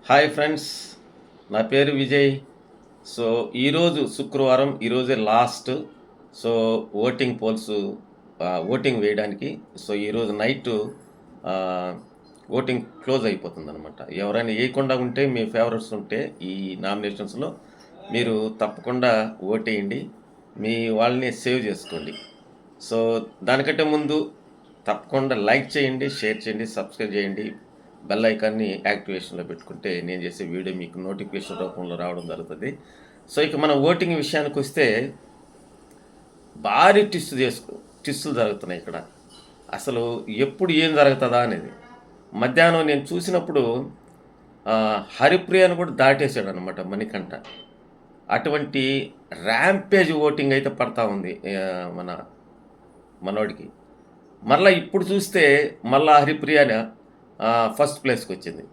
Hi friends, నా పేరు Vijay. So ఈరోజు శుక్రవారం, ఈరోజే last. So voting poles voting వేయడానికి. సో ఈరోజు నైటు ఆహ్, ఓటింగ్ క్లోజ్ అయిపోతుందనమాట. ఎవరైనా ఏయకుండా ఉంటే, మీ ఫేవరెట్స్ ఉంటే ఈ నామినేషన్స్‌లో మీరు తప్పకుండా ఓటేయండి. మీ వాళ్ళని సేవ్ చేసుకోండి. సో దానికంటే ముందు తప్పకుండా లైక్ చేయండి, షేర్ చేయండి, సబ్స్క్రైబ్ చేయండి. బెల్ ఐకాన్ని యాక్టివేషన్‌లో పెట్టుకుంటే నేను చేసే వీడియో మీకు నోటిఫికేషన్ రూపంలో రావడం జరుగుతది. సో ఇక మన ఓటింగ్ విషయానికొస్తే భారీ ట్విస్టులు జరుగుతున్నాయి ఇక్కడ. అసలు ఎప్పుడు ఏం జరుగుతదా అనేది. మధ్యాహ్నం నేను చూసినప్పుడు హరిప్రియను కూడా దాటేసాడనమాట మణికంఠ. అటువంటి ర్యాంపేజ్ ఓటింగ్ అయితే పడతా ఉంది మనోడికి. మరలా ఇప్పుడు చూస్తే మళ్ళా హరిప్రియ ఫస్ట్ ప్లేస్‌కొచ్చింది.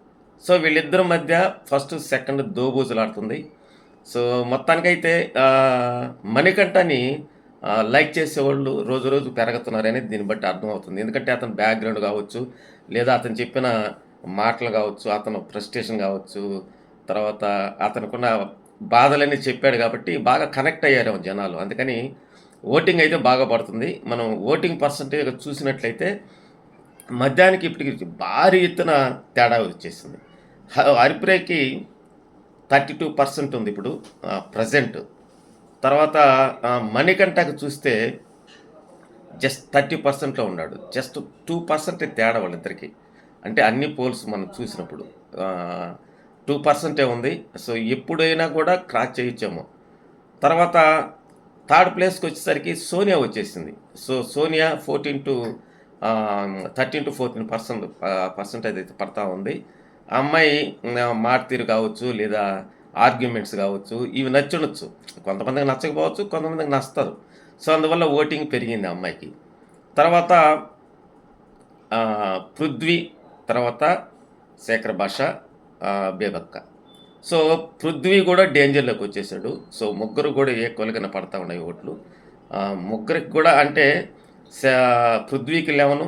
సో వీళ్ళిద్దరి మధ్య ఫస్ట్, సెకండ్ దోబూచులాడుతుంది. సో మొత్తానికైతే మణికంఠని లైక్ చేసేవాళ్ళు రోజు రోజు పెరుగుతున్నారనేది దీన్ని బట్టి అర్థమవుతుంది. ఎందుకంటే అతని బ్యాక్‌గ్రౌండ్ కావచ్చు, లేదా అతను చెప్పిన మాటలు కావచ్చు, అతను ఫ్రస్ట్రేషన్ కావచ్చు, తర్వాత అతనుకున్న బాధలన్నీ చెప్పాడు కాబట్టి బాగా కనెక్ట్ అయ్యారేమో జనాలు. అందుకని ఓటింగ్ అయితే బాగా పడుతుంది. మనం ఓటింగ్ పర్సెంటేజ్ చూసినట్లయితే మధ్యాహ్నానికి ఇప్పటికి భారీ ఎత్తున తేడా వచ్చేసింది. హరిప్రియకి 32% ఉంది ఇప్పుడు ప్రెజెంట్. తర్వాత మణికంఠకి చూస్తే జస్ట్ 30%లో ఉన్నాడు. జస్ట్ 2% తేడా వాళ్ళిద్దరికి. అంటే అన్ని పోల్స్ మనం చూసినప్పుడు 2% ఉంది. సో ఎప్పుడైనా కూడా క్రాస్ చేయొచ్చేమో. తర్వాత థర్డ్ ప్లేస్కి వచ్చేసరికి సోనియా వచ్చేసింది. సో సోనియా 13-14% పర్సెంటేజ్ అయితే పడతా ఉంది. ఆ అమ్మాయి మాట తీరు కావచ్చు, లేదా ఆర్గ్యుమెంట్స్ కావచ్చు, ఇవి నచ్చుండొచ్చు. కొంతమందికి నచ్చకపోవచ్చు, కొంతమందికి నచ్చుతారు. సో అందువల్ల ఓటింగ్ పెరిగింది ఆ అమ్మాయికి. తర్వాత పృథ్వీ, తర్వాత శేఖర్ భాష, బేబక్క. సో పృథ్వీ కూడా డేంజర్లోకి వచ్చేసాడు. సో ముగ్గురు కూడా ఈక్వల్‌గానే పడతా ఉన్నాయి ఓట్లు. ముగ్గురికి కూడా అంటే పృథ్వీకి 11,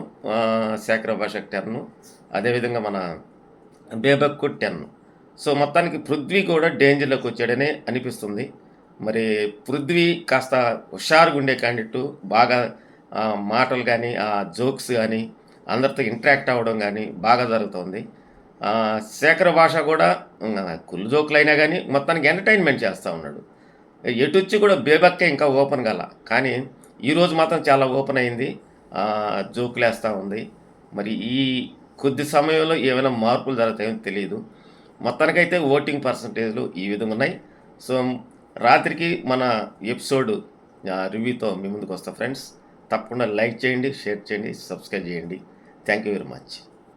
శేఖర్ భాషకి 10, అదేవిధంగా మన బేబక్కు 10. సో మొత్తానికి పృథ్వీ కూడా డేంజర్లోకి వచ్చాడనే అనిపిస్తుంది. మరి పృథ్వీ కాస్త హుషారుగా ఉండే క్యాండిడేటు. బాగా మాటలు కానీ, జోక్స్ కానీ, అందరితో ఇంటరాక్ట్ అవ్వడం కానీ బాగా జరుగుతుంది. శేఖర్ భాష కూడా కుళ్ళు జోకులు అయినా కానీ మొత్తానికి ఎంటర్టైన్మెంట్ చేస్తూ ఉన్నాడు. ఎటొచ్చి కూడా బేబక్కే ఇంకా ఓపెన్ కాల, కానీ ఈరోజు మాత్రం చాలా ఓపెన్ అయింది. జోకులు వేస్తూ ఉంది. మరి ఈ కొద్ది సమయంలో ఏమైనా మార్పులు జరుగుతాయో తెలియదు. మొత్తానికైతే ఓటింగ్ పర్సంటేజ్లు ఈ విధంగా ఉన్నాయి. సో రాత్రికి మన ఎపిసోడ్ రివ్యూతో మీ ముందుకు వస్తా ఫ్రెండ్స్. తప్పకుండా లైక్ చేయండి, షేర్ చేయండి, సబ్స్క్రైబ్ చేయండి. Thank you very much.